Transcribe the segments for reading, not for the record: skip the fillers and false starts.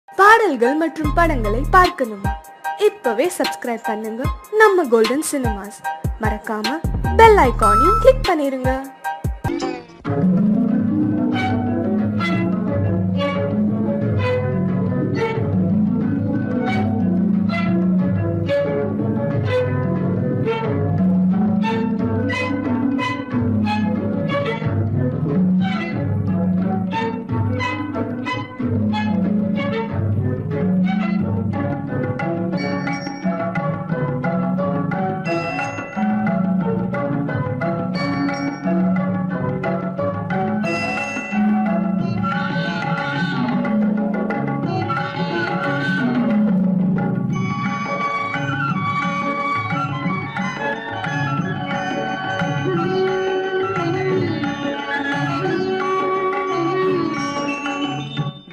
பாடல்கள் மற்றும் படங்களை பார்க்கணுமா? இப்பவே சப்ஸ்கிரைப் பண்ணுங்க நம்ம கோல்டன் சினிமாஸ். மறக்காம பெல் ஐகானையும் கிளிக் பண்ணிருங்க.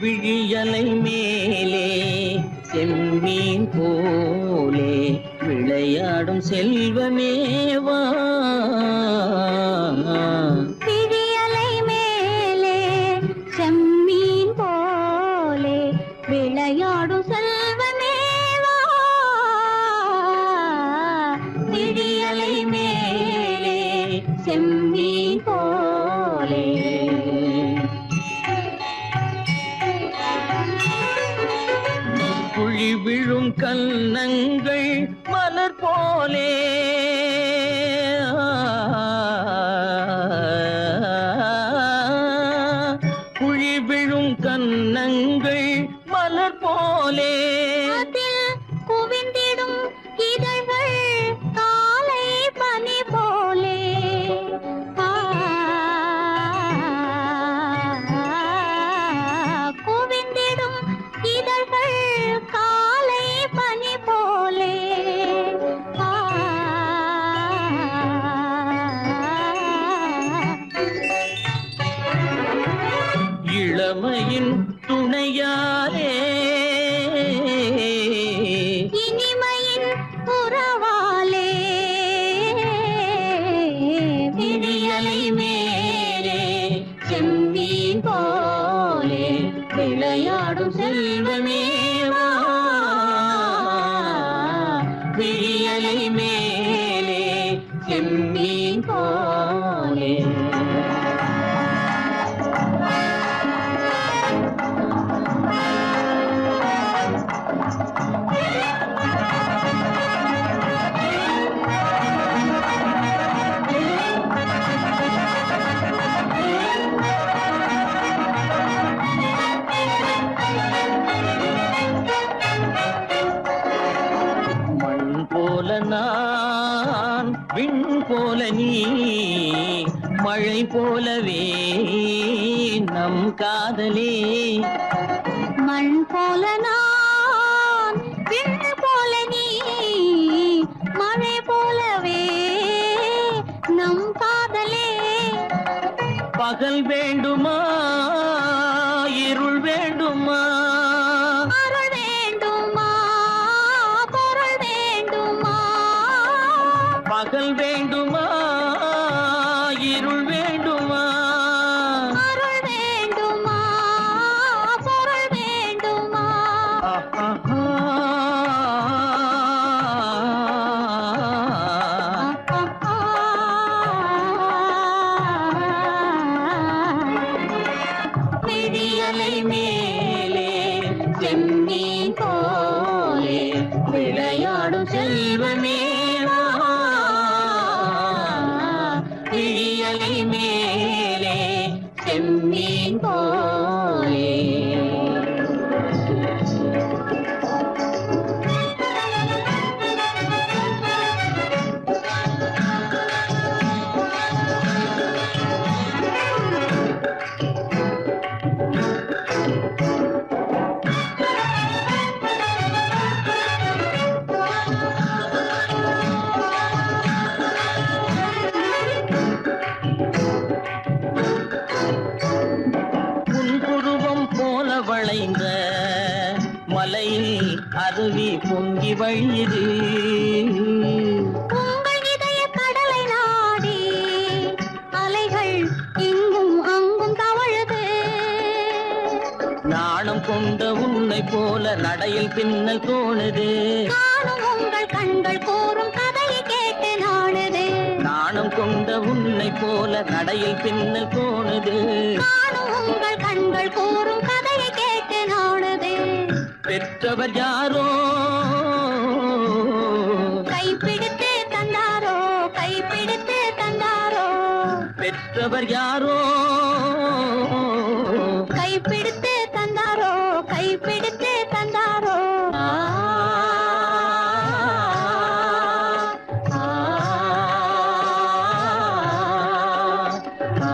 விழியலை மேலே செம்மீன் போலே விளையாடும் செல்வமேவா, விழியலை மேலே செம்மீன் போலே விளையாடும் செல்வமேவா, விழியலை மேலே செம்மீன் போலே குழி விழும் கன்னங்கள் மலர் போலே, குழி விழும் கன்னங்கள் மலர் போலே குவிந்திடும் இதழ்கள் காலை பனி போலே, குவிந்திடும் இதழ்கள் காலை பனி போலே, இளமையின் துணையாலே இனிமையின் உறவாலே, விழியலை மேலே செம்மீன் போலே விளையாடும் செல்வமேவா, விழியலை மேலே செம்மீன் போலே போல நான், விண் போல நீ, மழை போலவே நம் காதலே. மண் போல நான், விண் போல நீ, மழை போலவே நம் காதலே. பகல் வேண்டுமா இருள் வேண்டுமா, அருள் வேண்டுமா பொருள் வேண்டுமா, பகல் வேண்டுமா இருள் வேண்டுமா, அருள் வேண்டுமா பொருள் வேண்டுமா, விழியலை மேலே செம்மீன் போலே விளையாடும் செல்வமேவா, விழியலை மேலே செம்மீன் போலே. வளைந்த மலையில் அருவி பொங்கி வழியுது, உங்கள் இதய கடலை நாடி அலைகள் இங்கும் அங்கும் தவழுது. நாணம் கொண்ட உன்னை போல நடையில் பின்னல் தோணுது. காணும் உங்கள் கண்கள் கூறும் கதையை கேட்டு நாடுது. நாணம் கொண்ட உன்னை போல நடையில் பின்னல் தோணுது. காணும் உங்கள் கண்கள் கூறும் கதையை கேட்டு நாடுது. பெற்றவர் யாரோ கைப்பிடித்து தந்தாரோ, கைப்பிடித்து தந்தாரோ. பெற்றவர் யாரோ கைப்பிடித்து தந்தாரோ, கைப்பிடித்து தந்தாரோ. ஆ, ஆ, ஆ,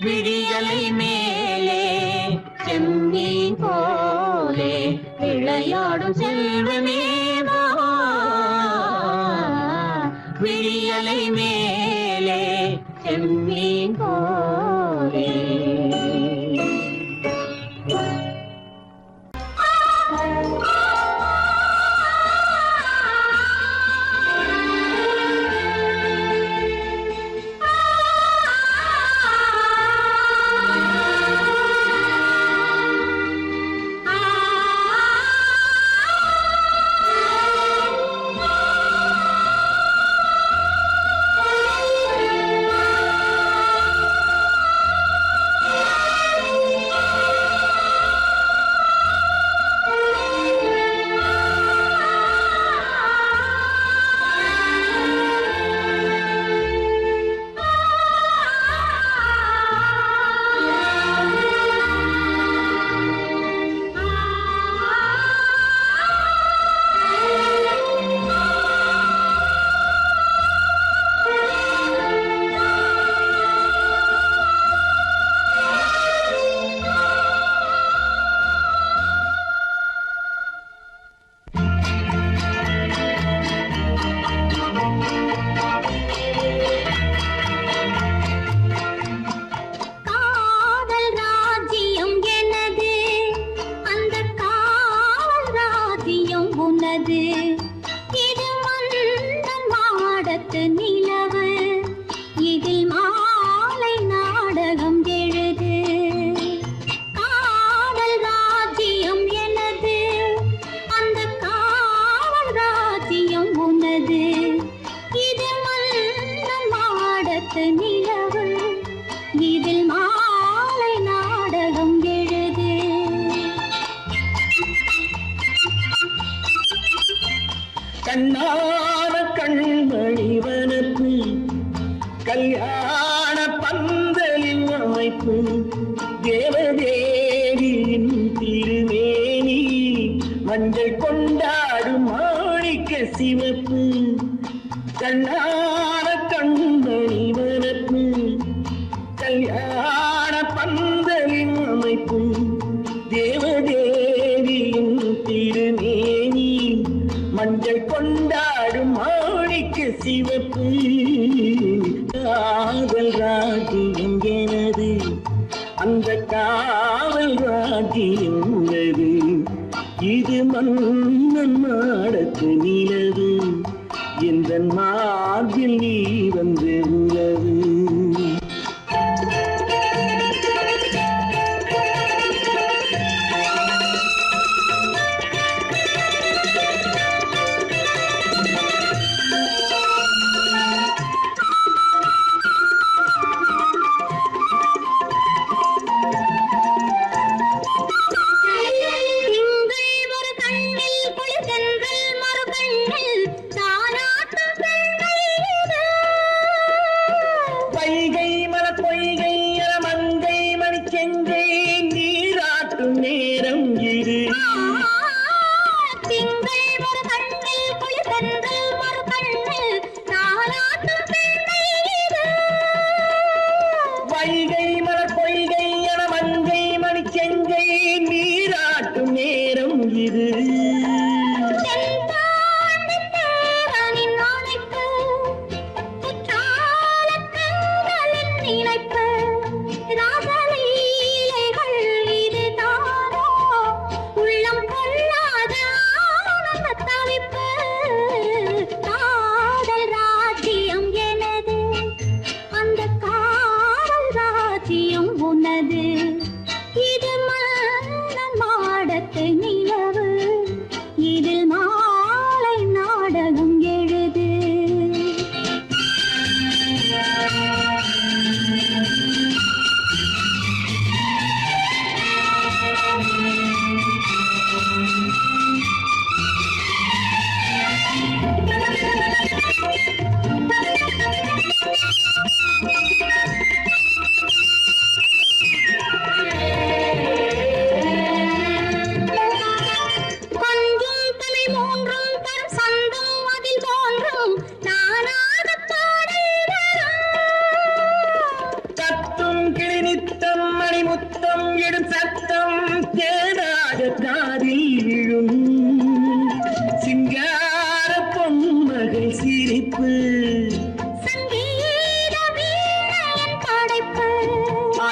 விழியலை மேலே செம்மீன் போலே விளையாடும் செல்வமேவா. விழியலை மேலே செம்மீன் போலே. கண்ணான கண்மணி வனப்பு கல்யாண பந்தலின் அமைப்பு தேவதேவியின் திருமேனி மஞ்சள் கொண்டாடும் மாணிக்க சிவப்பு. கண்ணான கண்மணி வனப்பு கல்யாண பந்தலின் அமைப்பு தேவதேவியின் திருமேனி மஞ்சள் கொண்டாடும் மாணிக்க சிவப்பு. காதல் ராஜ்யம் எனது, அந்த காவல் ராஜ்யம் உள்ளது. இது மன்னன் மாடத்து நிலவு, எந்த மார்பில் நீ வந்து உலவு.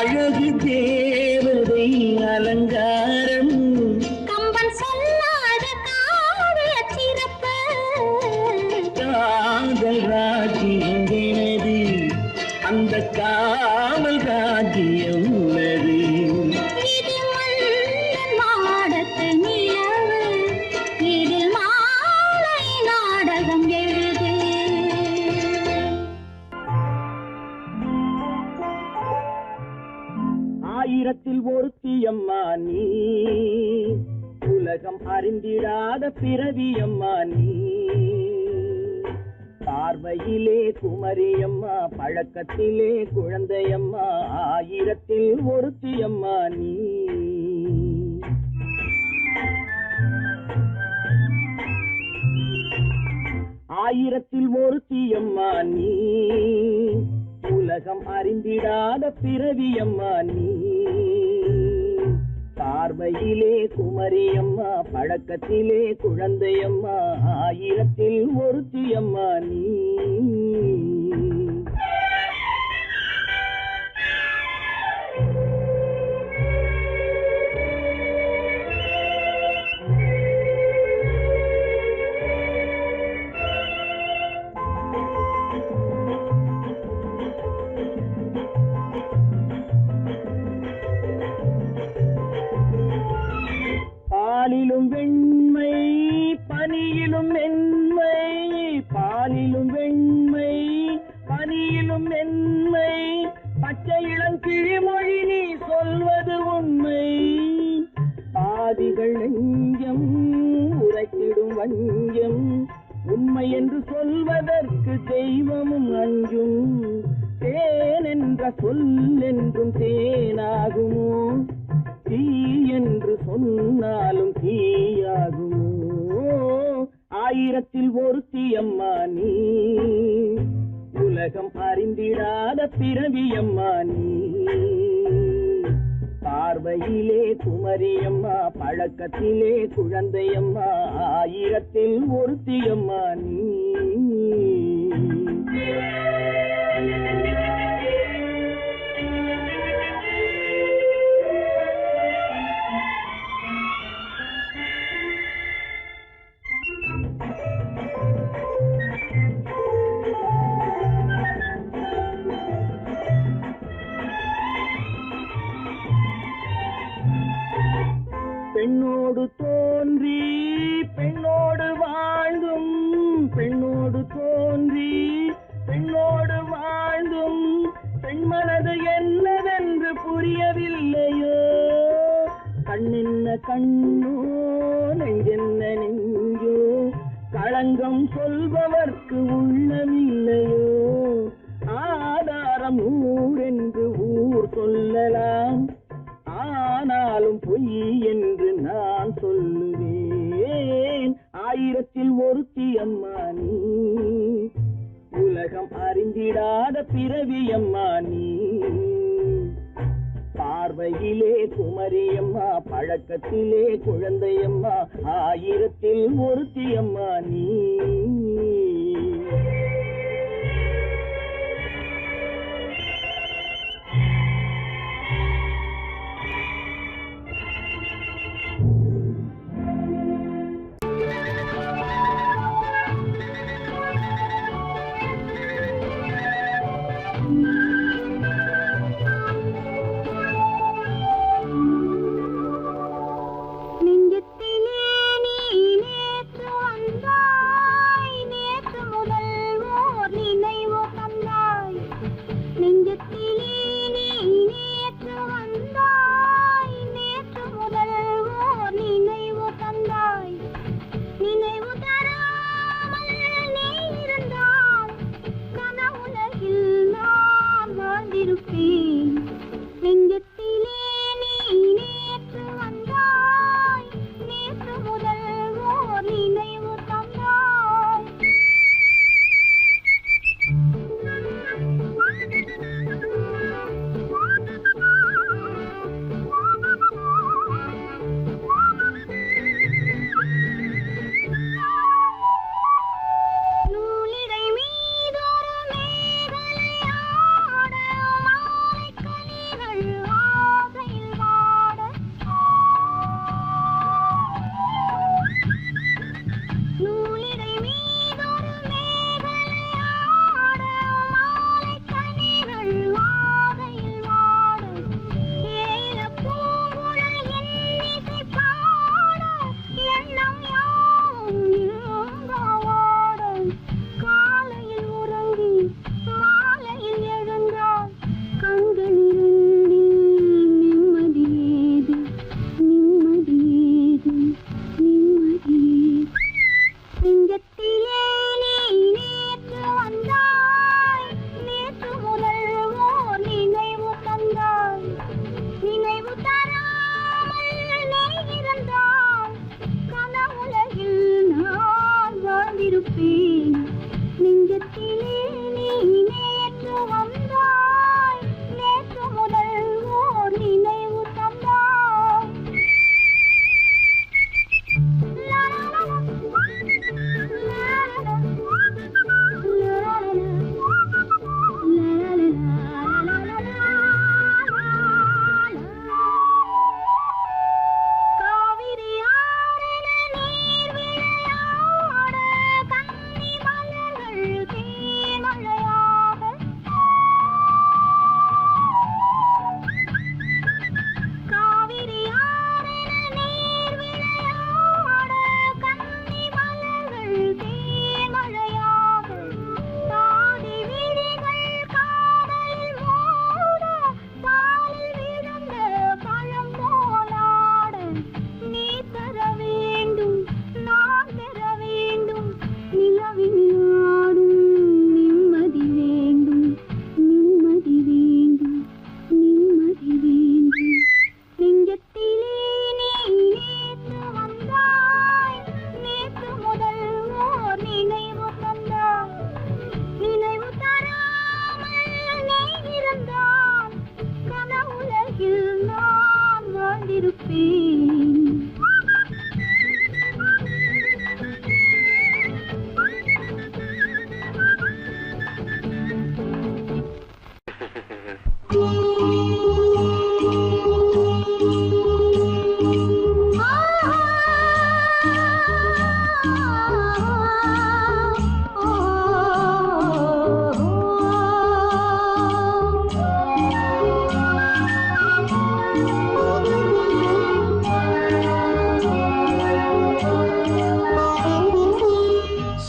அழகு தேவதை அலங்காரம் கம்பன் சொல்லாத காவிய சிறப்பு காதல் ராஜ்யம் எனது அந்த காவல் ராஜ்யம் உள்ளது இது மன்னன் மாடத்து நிலவு இதில் மாலை நாடகம் எழுது ஆயிரத்தில் ஒருத்தியம்மா நீ உலகம் அறிந்திடாத பிறவியம்மா நீ பார்வையிலே குமரியம்மா பழக்கத்திலே குழந்தையம்மா ஆயிரத்தில் ஒருத்தியம்மா நீ ஆயிரத்தில் ஒருத்தியம்மா நீ உலகம் அறிந்திடாத பிறவியம்மா நீ பார்வையிலே குமரியம்மா பழக்கத்திலே குழந்தையம்மா ஆயிரத்தில் ஒருத்தியம்மா நீ பாலிலும் வெண்மை பனியிலும் மென்மை பாலிலும் வெண்மை பனியிலும் மென்மை பச்சை இளங்கிழிமொழி நீ சொல்வது உண்மை பாதிகள் நெஞ்சம் உரைத்திடும் வஞ்சம் உண்மை என்று சொல்வதற்கு தெய்வமும் அஞ்சும் தேன் என்ற சொல் என்றும் தேனாகுமோ தீ என்று சொன்னாலும் தீயாகுமோ ஆயிரத்தில் ஒருத்தியம்மா நீ உலகம் அறிந்திடாத பிறவியம்மா நீ பார்வையிலே குமரியம்மா பழக்கத்திலே குழந்தையம்மா ஆயிரத்தில் ஒருத்தியம்மா நீ பெண்ணோடு தோன்றி பெண்ணோடு வாழ்ந்தும் பெண்ணோடு தோன்றி பெண்ணோடு வாழ்ந்தும் பெண்மனது என்னவென்று புரியவில்லையோ கண்ணென்ன கண்ணோ நெஞ்சென்ன நெஞ்சோ களங்கம் சொல்பவர்க்கு உள்ளமில்லையோ ஆதாரம் ஊரென்று ஊர் சொல்லலாம் ஆனாலும் பொய் என்று நான் சொல்லுவேன் ஆயிரத்தில் ஒருத்தியம்மா நீ உலகம் அறிந்திடாத பிறவியம்மா நீ பார்வையிலே குமரியம்மா பழக்கத்திலே குழந்தையம்மா ஆயிரத்தில் ஒருத்தியம்மா நீ நெஞ்சத்திலே நீ நேற்று வந்தாய்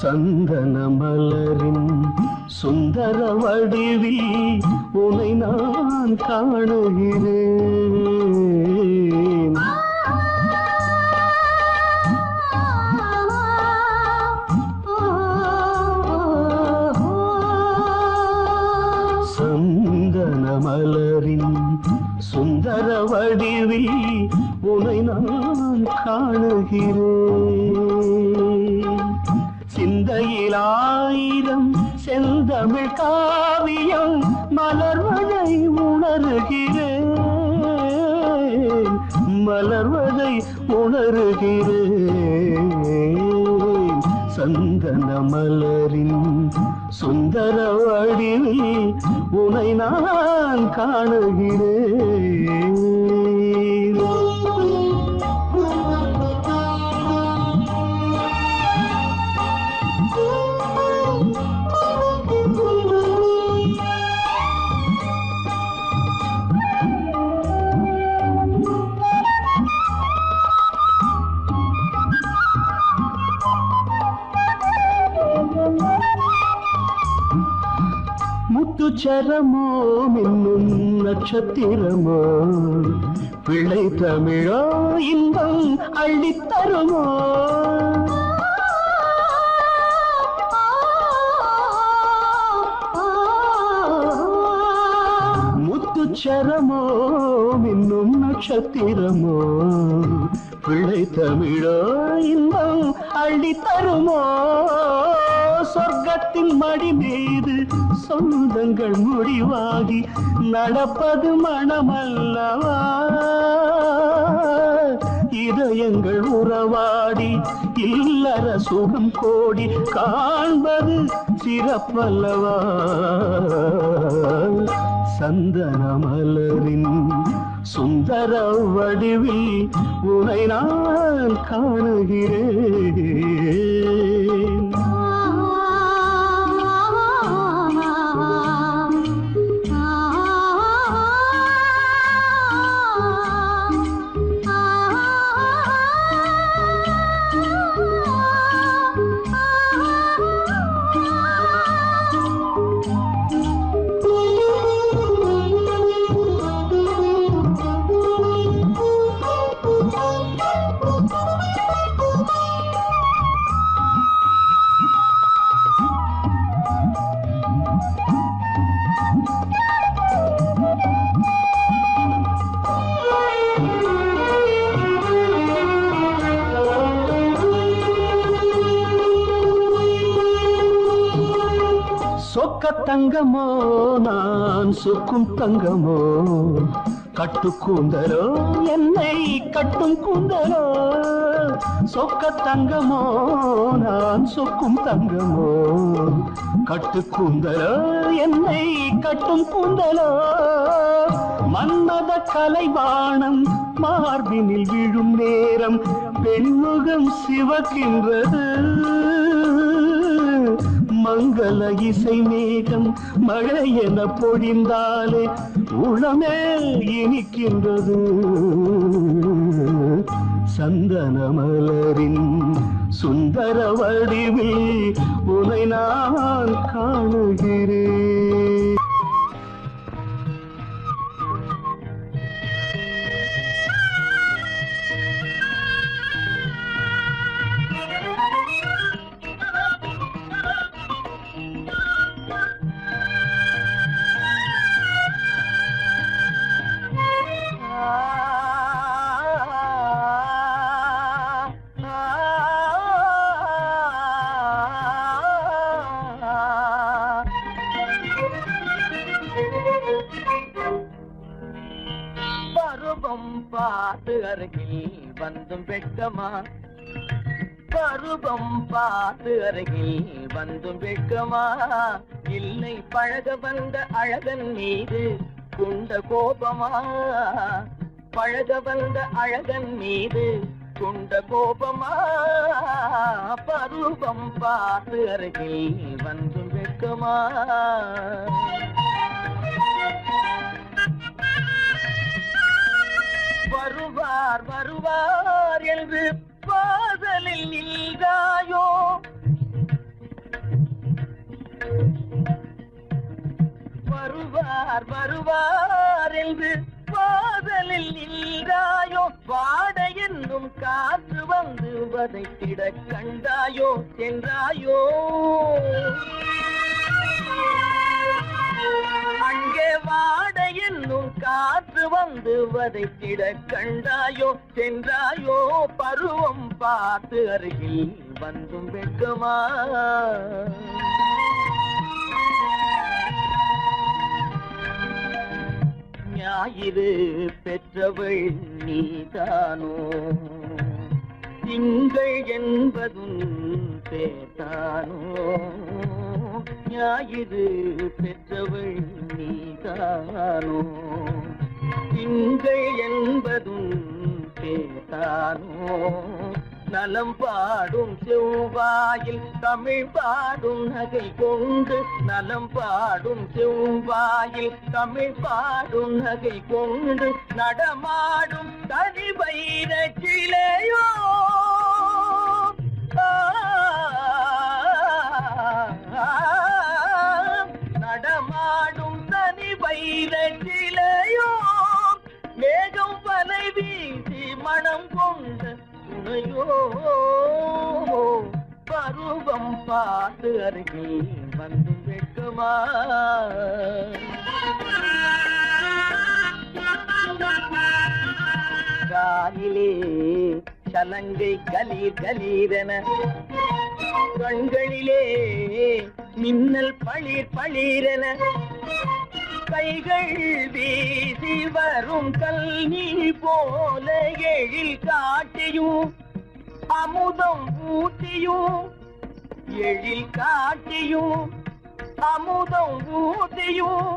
சந்தன மலரின் சுந்தர வடிவில் உனை நான் காணுகிறேன். சந்தன மலரின் சுந்தர வடிவில் உனை நான் காணுகிறேன். சிந்தையில் ஆயிரம் செந்தமிழ் காவியம் மலர்வதை உணர்கிறேன், மலர்வதை உணர்கிறேன். சந்தன மலரின் சுந்தர வடிவில் உனை நான் காணுகிறேன். முத்துச்சரமோ மின்னும் நட்சத்திரமோ பிள்ளை தமிழோ இன்பம் அள்ளித்தருமோ. முத்துச்சரமோ மின்னும் நட்சத்திரமோ பிள்ளை தமிழோ இன்பம் அள்ளித்தருமோ. சொர்க்கத்தின் மடி மீது சொந்தங்கள் முடிவாகி நடப்பது மனமல்லவா. இதயங்கள் உறவாடி இல்லற சுகம் கோடி காண்பது சிறப்பல்லவா. சந்தன மலரின் சுந்தர வடிவில் உனை நான் காணுகிறேன். சொக்க தங்கமோ நான் சொக்கும் தங்கமோ கட்டு கூந்தலோ என்னை கட்டும் கூந்தலோ. சொக்க தங்கமோ நான் சொக்கும் தங்கமோ கட்டு கூந்தலோ என்னை கட்டும் கூந்தலோ. மன்மத கலைவாணம் மார்பினில் விழும் நேரம் பெண்முகம் சிவக்கின்றது. மங்கள இசை மேகம் மழை என பொழிந்தாலே உளமே இனிக்கின்றது. சந்தன மலரின் சுந்தர வடிவில் உனை நான் காணுகிறேன். பருவம் பார்த்து அருகில் வந்தும் வெட்கமா, பருவம் பார்த்து அருகில் வந்தும் வெட்கமா. இல்லை பழக வந்த அழகன் மீது கொண்ட கோபமா, பழக வந்த அழகன் மீது கொண்ட கோபமா. பருவம் பார்த்து அருகில் வந்தும் வெட்கமா. வருவார் வருவார் என்று பாதலில் நின்றாயோ, வருவார் வருவார் என்று வாதலில் நின்றாயோ, வாட என்னும் காற்று வந்து வதைத்திட கண்டாயோ சென்றாயோ. அங்கே வாட என்னும் காற்று வந்து வதைத்திட கண்டாயோ சென்றாயோ. பருவம் பார்த்து அருகில் வந்தும் வெட்கமா. ஞாயிறு பெற்றவள் நீதானோ, திங்கள் என்பதும் பேத்தானோ. ஞாயிறு பெற்றவள் நீதானோ, திங்கள் என்பதும் பேத்தானோ. நலம் பாடும் செவ்வாயில் தமிழ் பாடும் நகை கொண்டு, நலம் பாடும் செவ்வாயில் தமிழ் பாடும் நகை கொண்டு, நடமாடும் தனி வைர சிலையோ. நடமாடும் தனி வைர சிலையோ. மேகம் வலை வீசி மனம் கொண்ட துணையோ. பருவம் பார்த்து அருகில் வந்து வெட்கமா. காலிலே சலங்கை கலீர் கலீரென, கண்களிலே மின்னல் பளிர் பளிரென, கைகள் வீசி வரும் கல்வி போல எழில் காட்டியும் அமுதம் ஊட்டியும், எழில் காட்டியும் அமுதம் ஊட்டியும்,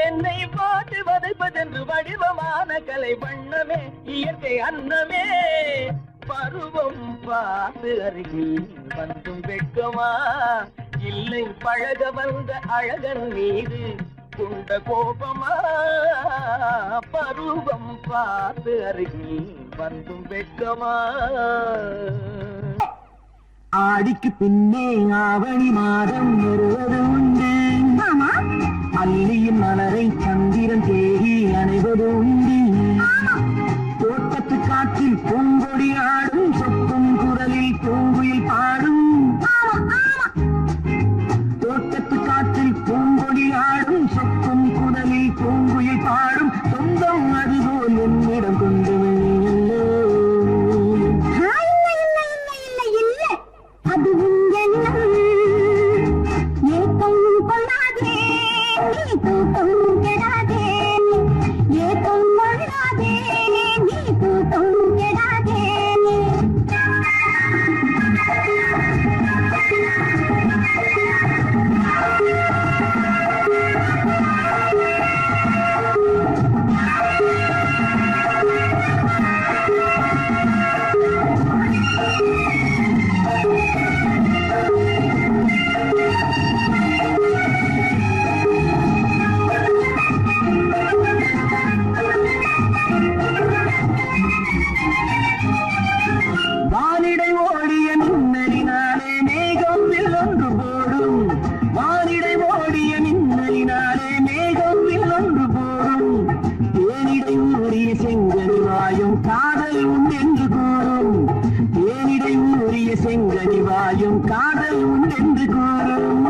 என்னை பாட்டு வதைப்பதென்று வடிவமான கலை வண்ணமே இயற்கை அன்னமே. பருவம் பார்த்து அருகில் வந்தும் வெட்கமா. இல்லை பழக வந்த அழகன் மீது கொண்ட கோபமா. பருவம் பார்த்து அருகில் வந்தும் வெட்கமா. ஆடிக்கு பின்னே ஆவணி மாதம் வருவது உண்டு. அல்லியின் மலரை சந்திரன் தேடி அணைவது உண்டு. தோட்டத்து காற்றில் பூங்கொடி ஆடும், சொக்கும் குரலில் பூங்குயில் பாடும். தோட்டத்து காற்றில் பூங்கொடி ஆடும், சொக்கும் குரலில் பூங்குயில் பாடும். சொந்தம் அதுபோல் என்னிடம் கொண்டு வெளியல்லோ. அதுவும் எண்ணம் ஏக்கம் கொள்ளாதே, நீ தூக்கம் கெடாதே. ஏக்கம் கொள்ளாதே, நீ தூக்கம் கெடாதே. வானிடை ஓடிய மின்னலினாலே மேகம் ஒன்று போடும். வானிடை ஓடிய மின்னலினாலே மேகம் ஒன்று போடும். தேனிடை ஊறிய செங்கனி வாயும் காதல் உண்டென்று கூறும். தேனிடை ஊறிய செங்கனி வாயும் காதல் உண்டென்று கூறும்.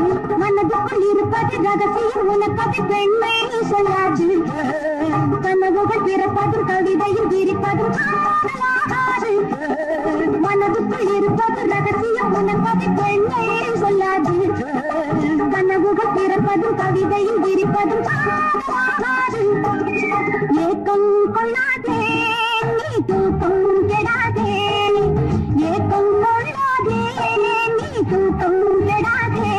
மனதுக்குள் இருப்பது ரகசியம், உனப்பது பெண்மை சொல்லாது. கனவுகள் பிறப்பதும் கவிதையும் விரிப்பதும் காணலாகாது. மனதுக்குள் இருப்பது ரகசியம், உனப்பது பெண்மை சொல்லாது. கனவுகள் பிறப்பதும் கவிதையும் விரிப்பதும் காணலாகாது. ஏக்கம் கொள்ளாதே, நீ தூக்கம் கெடாதே. ஏக்கம் கொள்ளாதே, நீ தூக்கம் கெடாதே.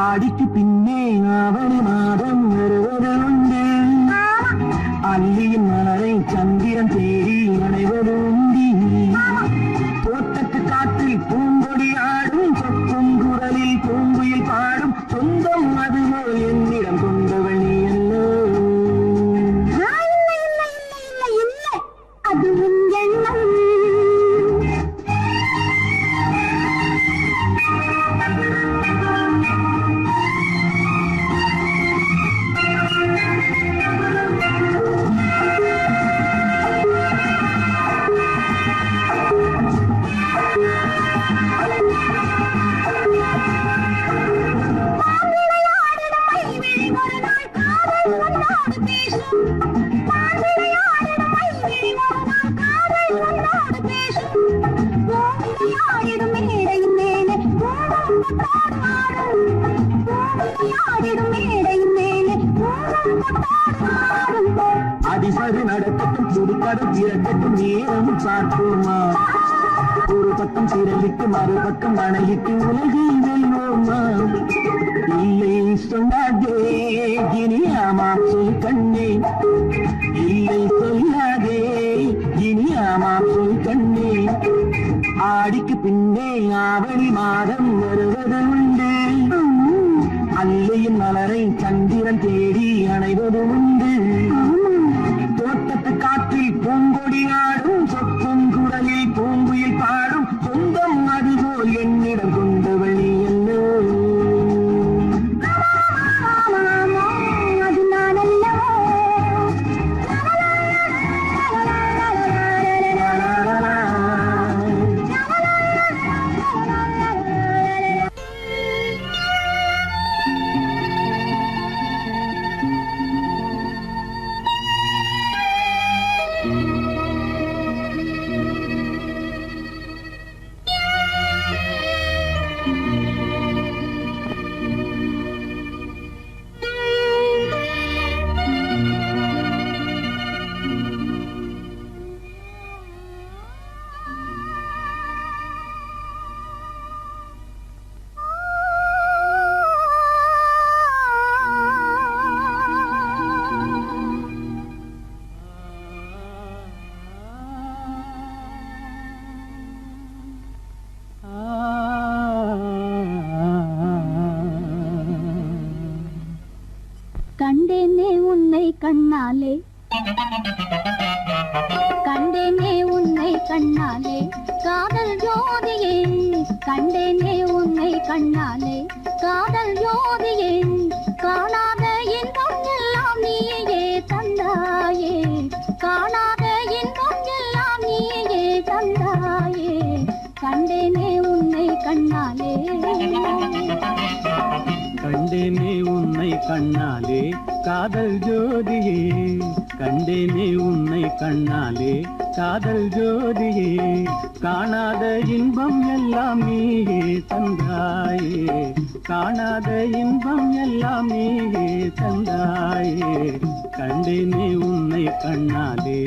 ஆடிக்கு பின்னே ஆவணி மாதம் வருவது உண்டு. அல்லியின் மலரை சந்திரன் தேடி அணைவது உண்டி. தோட்டத்து காற்றில் பூங்கொடி ஆடும், சொக்கும் குரலில் பூங்குயில் பாடும். சொந்தம் அதுபோல் என்னிடம் கொண்டவள் நீ அல்லோ. அதுவும் எண்ணம் மைவிழி ஒரு நாள் காதல் உன்னோடு பேசும் நான் விளையாடிடும் மைவிழி ஒரு நாள் காதல் உன்னோடு பேசும் விளையாடிடும் மேடையின் மேலே கோலம் கொட்டாடு ஆடும் விளையாடிடும் மேடையின் மேலே கோலம் கொட்டாடு ஆடும் அதிசரு நடக்கட்டும் சுடுக்கடும் திறக்கட்டும் நேரம் பார்ப்போமா ஒரு பக்கம் திரளிட்டு மறுபக்கம் அணையிட்டு உலகை வெல்வோமா இல்லை சொல்லாதே இனி ஆமா சொல் கண்ணே இல்லை சொல்லாதே இனி ஆமா சொல் கண்ணே ஆடிக்கு பின்னே ஆவணி மாதம் வருவது உண்டு அல்லையின் மலரை சந்திரன் தேடி அணைவது உண்டு தோட்டத்து காற்றில் பூங்கொடி ஆடும் சொக்கும் குரலில் பூங்குயில் பாடும் சொந்தம் அதுபோல் என்னிடம் கொண்டவள் நீ என்ன அது நான் அல்லவோ கண்டேனே உன்னை கண்ணாலே கண்டேனே உன்னை கண்ணாலே காதல் ஜோதியே கண்டேனே உன்னை கண்ணாலே காதல் ஜோதியே காணாத இன்பம் எல்லாம் நீயே தந்தாயே காணாத இன்பம் எல்லாம் நீயே தந்தாயே கண்டேனே உன்னை கண்ணாலே கண்டேனே உன்னை கண்ணாலே காதல் ஜோதியே கண்டேனே உன்னை கண்ணாலே காதல் ஜோதியே காணாத இன்பம் எல்லாம் நீயே தந்தாயே காணாத இன்பம் எல்லாம் நீயே தந்தாயே கண்டேனே உன்னை கண்ணாலே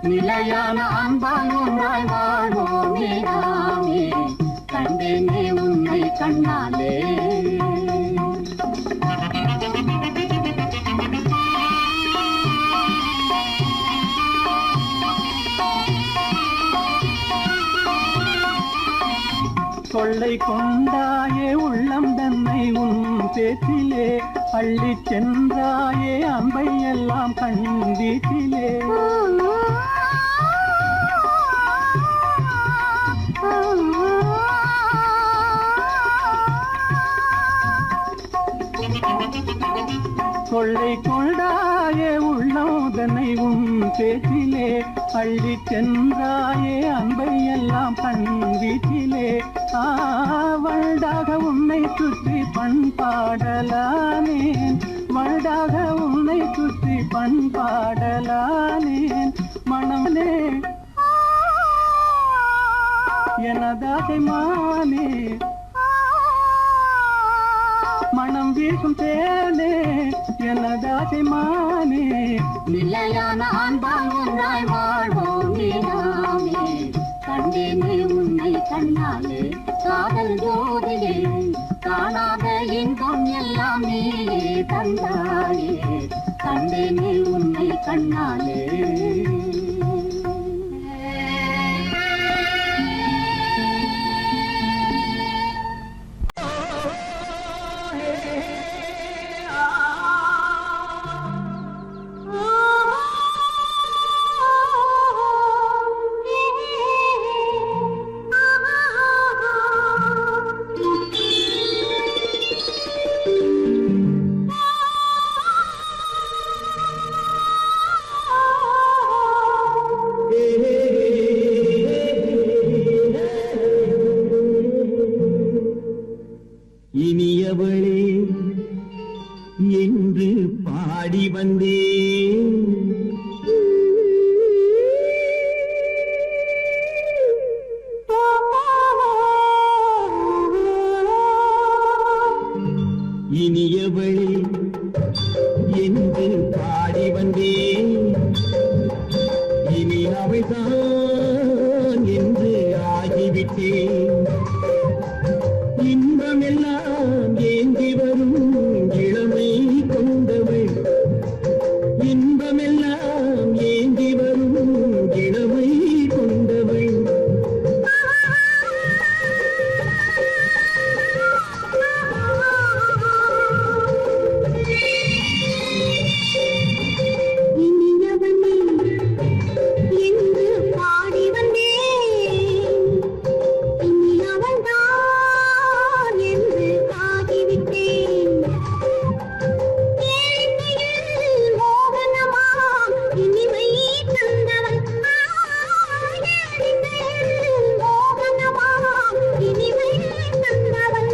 நிலையான அன்பால் ஒன்றாய் வாழ்வோமே நாமே கண்டேனே உன்னை கண்ணாலே கொள்ளை கொண்டாயே உள்ளம் தன்னை உன் பேச்சிலே அள்ளி சென்றாயே அம்பை எல்லாம் கண் வீட்டிலே கொள்ளை கொண்டாயே உள்ளோதனை உன் பேச்சிலே அள்ளி சென்றாயே அன்பை எல்லாம் கண் வீட்டிலே வண்டாக உன்னை சுற்றி பண்பாடலானேன் வண்டாக உன்னை சுற்றி பண்பாடலானேன் மனமே எனதாசை மானே மனம் வீசும் தேனே எனதாசை மானே நிலையான அன்பால் ஒன்றாய் வாழ்வோம் நீனாமே கண்டேனே உன்னை கண்ணாலே காதல் ஜோதியே காணாத இன்பம் எல்லாம் நீயே தந்தாயே கண்டேனே உன்னை கண்ணாலே இனியவளே என்று பாடி வந்தேன் இனியவளே என்று பாடி வந்தேன் இனி அவள்தான் என்று ஆகிவிட்டேன் இன்பமெல்லாம் ஏந்தி வரும் இளமை கொண்டவள் இன்பமெல்லாம் ஏந்தி வரும் இளமை கொண்டவள் இனியவனே என்று பாடி வந்தேன் இனி அவள்தான் என்று ஆகிவிட்டேன் ஏழையில் மோகனமா இனிமை தந்தவன் ஏழையில் மோகனமா இனிமை தந்தவன்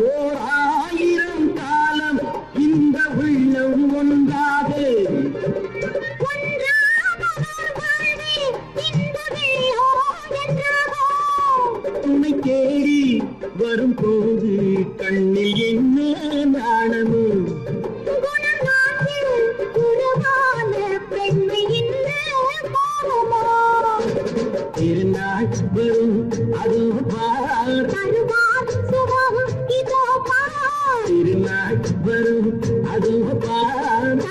ஓர் ஆயிரம் காலம் இந்த உள்ளம் ஒன்றாக துணை தேடி வரும் போது கண்ணில் என்ன நாணமோ திருநாள் வரும் அது பார் திருநாள் வரும் அது பார்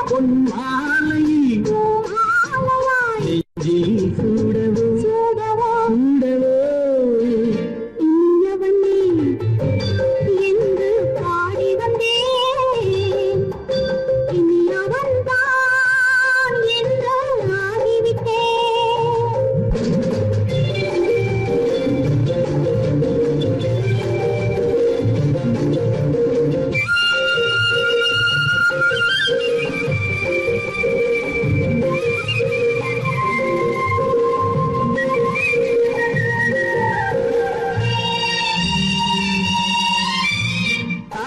பொன் மாலை நெஞ்சில் சூடவோ சூடவோ என்று பாடி வந்தேன் இனி அவன்தான் என்று ஆகிவிட்டேன்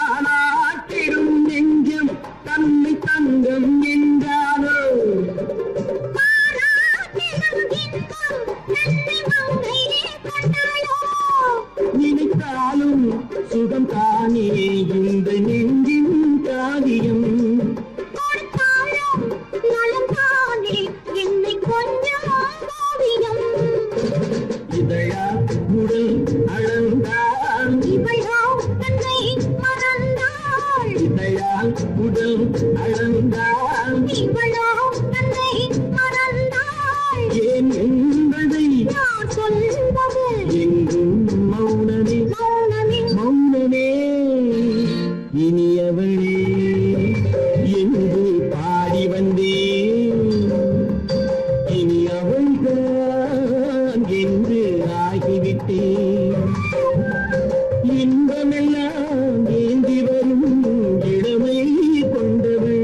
தானாட்டிடும் நெஞ்சம் தன்னை தங்கம் என்றாலோ நினைத்தாலும் சுகம் தானே இந்த நெஞ்சின் காவியம் இதழா உடல் அளந்தால் இதழால் உடல் அளந்தால் ஏன் என்பதை எங்கும் மௌனமே மௌனமே இனி இன்பமெல்லாம் ஏந்தி வரும் இளமை கொண்டவள்.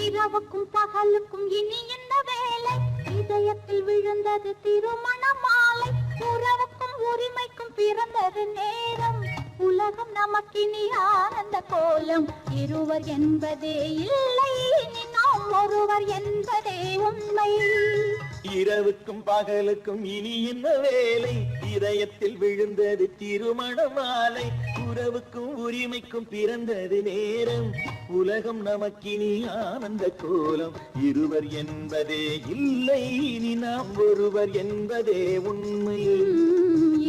இரவுக்கும் பகலுக்கும் இனி என்ன வேலை? இதயத்தில் விழுந்தது திருமண மாலை. உறவுக்கும் உரிமைக்கும் பிறந்தது நேரம். உலகம் நமக்கினி ஆனந்த கோலம். இருவர் என்பதே இல்லை, இனி நாம் ஒருவர் என்பதே உண்மை. இரவுக்கும் பகலுக்கும் இனி என்ன வேலை? இதயத்தில் விழுந்தது திருமண மாலை. உறவுக்கும் உரிமைக்கும் பிறந்தது நேரம். உலகம் நமக்கினி ஆனந்த கோலம். இருவர் என்பதே இல்லை, இனி நாம் ஒருவர் என்பதே உண்மை.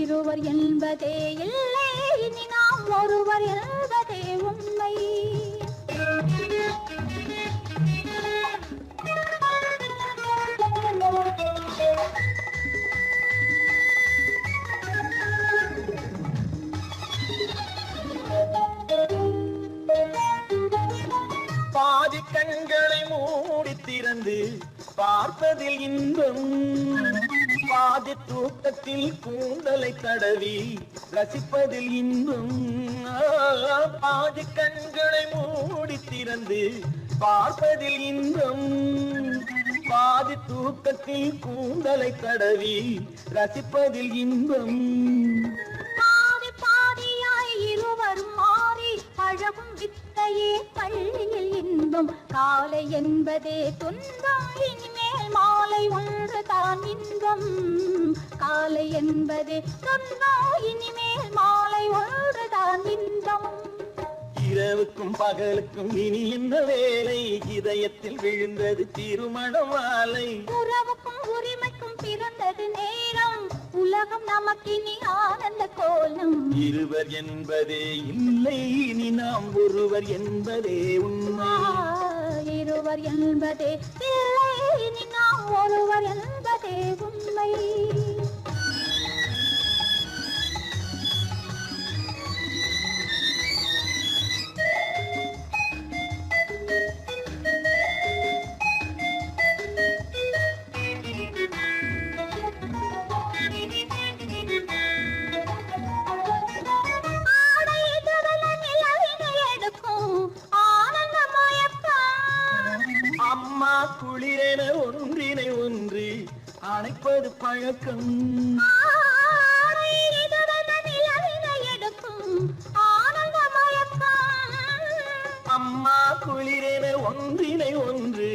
இருவர் என்பதே இல்லை, இனி நாம் ஒருவர் என்பதே உண்மை. பாதி கண்களை மூடி திறந்து பார்ப்பதில் இன்பம். பாதி தூக்கத்தில் கூந்தலை தடவி ரசிப்பதில் இன்பம். பாதி கண்களை மூடி திறந்து பார்ப்பதில் இன்பம். பாதி தூக்கத்தில் கூந்தலை தடவி ரசிப்பதில் இன்பம். பாதி பாதியாய் இருவரும் மாறி பழகும் வித்தையே பள்ளியில் இன்பம். காலை என்பதே துன்பம், இனிமேல் மாலை ஒன்று தான் இன்பம். காலை என்பதே துன்பம், இனிமேல் மாலை ஒன்று தான் இன்பம். இரவுக்கும் பகலுக்கும் இனி என்ன வேலை? இதயத்தில் விழுந்தது திருமண மாலை. உறவுக்கும் உரிமைக்கும் பிறந்தது நேரம். உலகம் நமக்கினி ஆனந்த கோலம். இருவர் என்பதே இல்லை, இனி நாம் ஒருவர் என்பதே உண்மை. இருவர் என்பதே இல்லை, இனி நாம் ஒருவர் என்பதே உண்மை. அம்மா குளிரென ஒன்றினை ஒன்று அணைப்பது பழக்கம். அம்மா குளிரென ஒன்றினை ஒன்று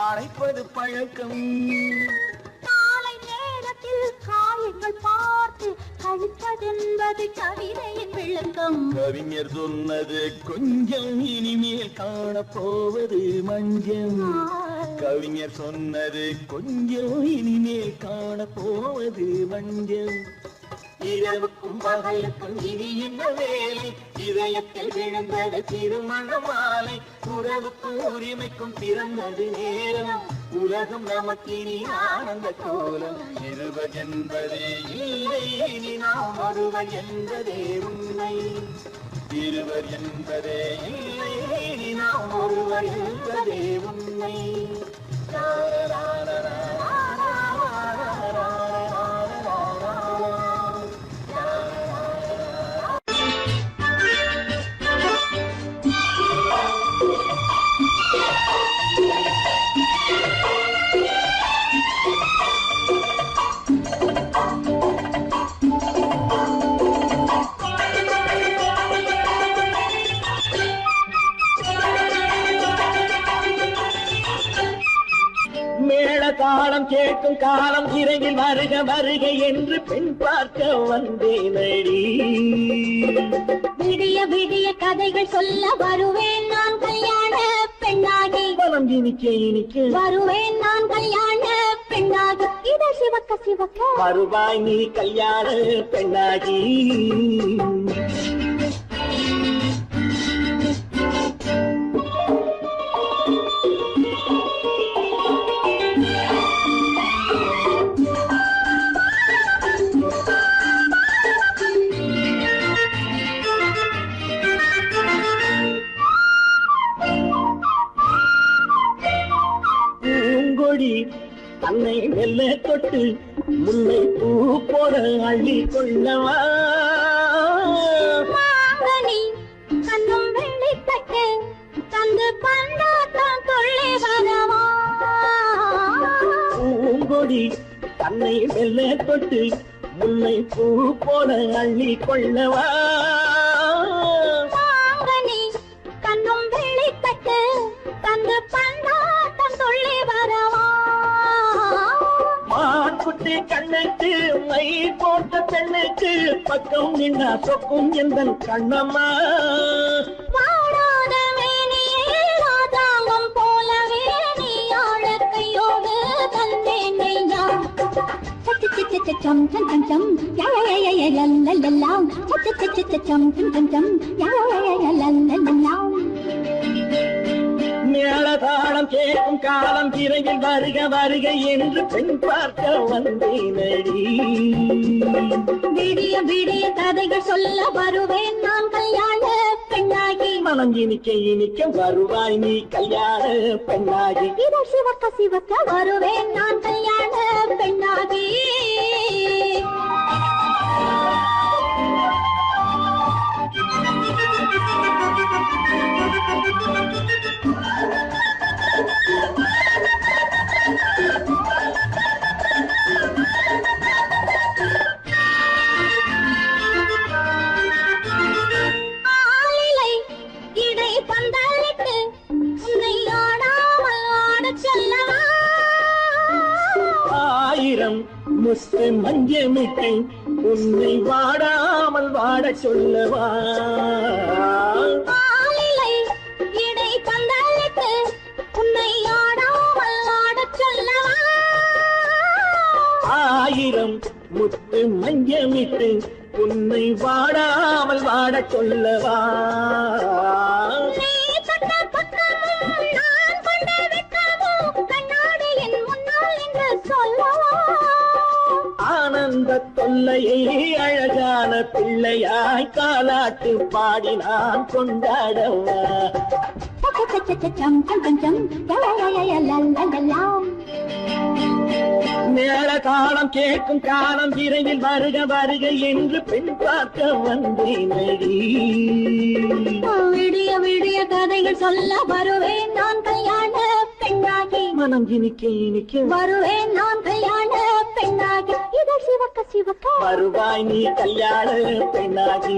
அணைப்பது பழக்கம். காலை நேரத்தில் காயங்கள் பார்த்து கழிப்பதென்பது கவிதையின் விளக்கம். கவிஞர் சொன்னது கொஞ்சம், இனிமேல் காணப்போவது மஞ்சள். கவிஞர் சொன்னது கொஞ்சம், இனிமேல் காணப்போவது மஞ்சள். இரவுக்கும் பகலுக்கும் இனி என்ன வேலை? இதயத்தில் விழுந்தது திருமண மாலை. உறவுக்கும் உரிமைக்கும் பிறந்தது நேரம். உலகம் நமக்கினி ஆனந்த கோலம். இருவர் என்பதே இல்லை, இனி நாம் ஒருவர் என்பதே உண்மை. இருவர் என்பதே இல்லை, இனி நாம் ஒருவர் என்பதே உண்மை. தாளம் கேட்கும் காலம் இறையில் வருக வருக என்று பெண் பார்க்க வந்தேனடி. விடிய விடிய கதைகள் சொல்ல வருவேன் நான் கல்யாண பெண்ணாகி. மனம் இனிக்க இனிக்க வருவேன் நான் கல்யாண பெண்ணாகி. இதை சிவக்க சிவக்க வருவாய் நீ கல்யாண பெண்ணாகி. தன்னை மெல்ல தொட்டு முல்லை பூ போல அள்ளி கொள்ளவா மாங்கனி கண்ணும் வெள்ளிப்பட்டு தந்து பந்தாட்டம் தொள்ளி வரவா பூங்கொடி தன்னை மெல்ல தொட்டு முல்லை பூ போல அள்ளி கொள்ளவா மாங்கனி கண்ணும் வெள்ளிப்பட்டு தந்து பந்தாட்டம் தொள்ளி வரவா மான்குட்டி கண்ணுக்கு மை போட்ட பெண்ணுக்கு பக்கம் நின்னா சொக்கும் எந்தன் கண்ணம்மா வாடாத மேனியே ராதாங்கம் போலவே நீ ஆழக்கையோடு தந்தேன் நெய்யா சம் சம் சம் சம் யா யா யா யா லல்லல்லா சம் சம் சம் யா யா யா யா லல்லல்லா மேளதாளம் கேட்கும் காலம் விரைவில் வருக வருக என்று பெண் பார்க்க வந்தேனடி விடிய விடிய கதைகள் சொல்ல வருவேன் நான் கல்யாண பெண்ணாகி மனம் இனிக்க இனிக்க வருவாய் நீ கல்யாண பெண்ணாகி இதழ் சிவக்க சிவக்க வருவேன் நான் கல்யாண பெண்ணாகி ஆளிலை இடை பந்தலிட்டு உன்னை ஆடாமல் ஆடச் சொல்லவா ஆயிரம் முஸ்து மஞ்சமிட்டு உன்னை வாடாமல் வாடச் சொல்லவா ஆளிலை இடை பந்தலிட்டு உன்னை ஆடாமல் ஆடச் சொல்லவா ஆயிரம் முத்து மஞ்சமிட்டு உன்னை வாடாமல் வாடச் சொல்லவா நீ தொட்ட பக்கமும் நான் கொண்ட வெட்கமும் கண்ணாடி என் முன்னால் என்று சொல்லவா ஆனந்த தொல்லையை அழகான பிள்ளையாய் காலாட்டு பாடி நான் கொண்டாடவா சம் சம் சம் சம் யா யா யா யா லல்லல்லா மேல காலம் கேட்கும் காலம் விரைவில் வருக வருக என்று பெண் பார்க்க வந்தேனடி விடிய விடிய கதைகள் சொல்ல வருவேன் நான் கல்யாண பெண்ணாகி மனம் இனிக்க இனிக்க வருவேன் நான் கல்யாண பெண்ணாகி இதழ் சிவக்க சிவக்க வருவாய் நீ கல்யாண பெண்ணாகி